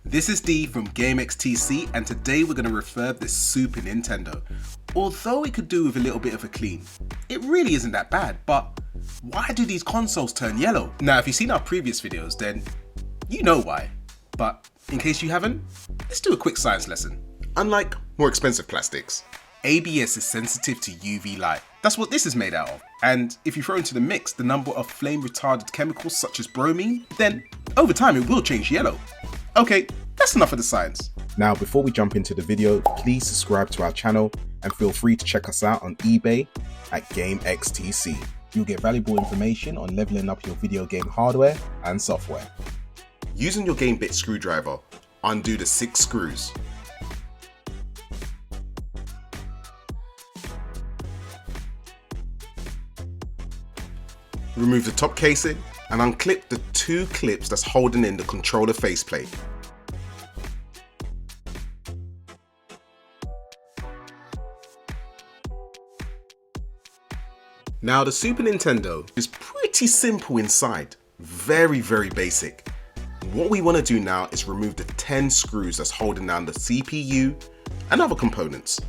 This is D from Gamextc, and today we're going to refurb this Super Nintendo. Although it could do with a little bit of a clean, it really isn't that bad, but why do these consoles turn yellow? Now if you've seen our previous videos, then you know why, but in case you haven't, let's do a quick science lesson. Unlike more expensive plastics, ABS is sensitive to UV light. That's what this is made out of. And if you throw into the mix the number of flame retardant chemicals such as bromine, then over time it will change yellow. Okay, that's enough of the science. Now, before we jump into the video, please subscribe to our channel and feel free to check us out on eBay at Gamextc. You'll get valuable information on leveling up your video game hardware and software. Using your Gamebit Screwdriver, undo the 6 screws. Remove the top casing and unclip the 2 clips that's holding in the controller faceplate. Now the Super Nintendo is pretty simple inside, very basic. What we want to do now is remove the 10 screws that's holding down the CPU and other components.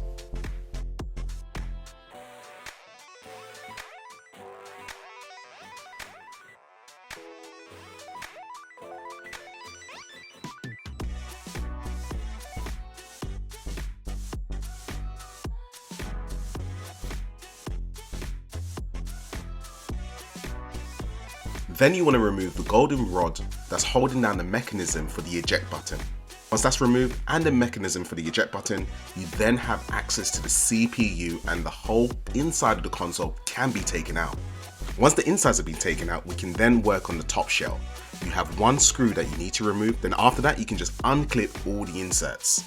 Then you want to remove the golden rod that's holding down the mechanism for the eject button. Once that's removed and the mechanism for the eject button, you then have access to the CPU and the whole inside of the console can be taken out. Once the insides have been taken out, we can then work on the top shell. You have 1 screw that you need to remove, then after that you can just unclip all the inserts.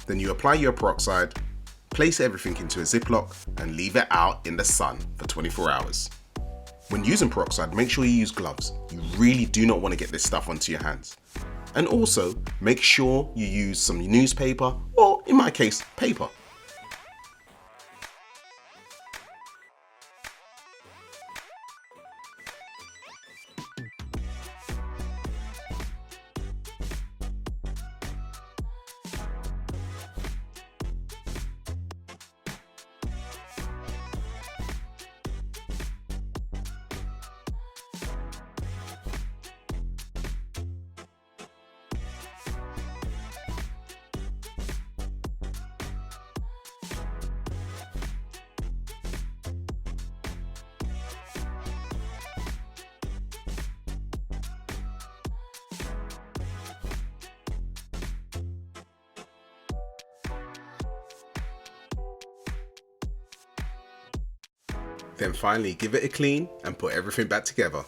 Then you apply your peroxide, place everything into a Ziploc and leave it out in the sun for 24 hours. When using peroxide, make sure you use gloves. You really do not want to get this stuff onto your hands. And also, make sure you use some newspaper, or in my case, paper. Then finally give it a clean and put everything back together.